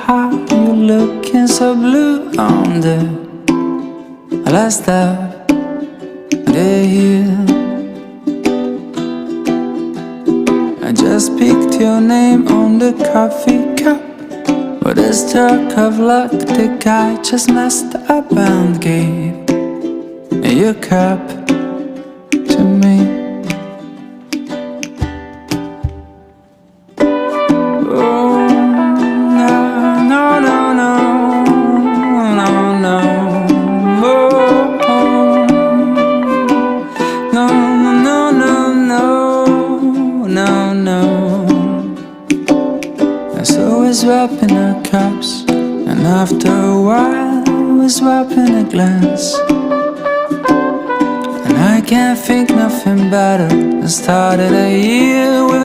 heart, you're looking so blue on the last out day here. I just picked your name on the coffee cup, but a stroke of luck, the guy just messed up and gave your cup to me. Swapping our cups, and after a while we're swapping a glance. And I can't think nothing better. I started a year with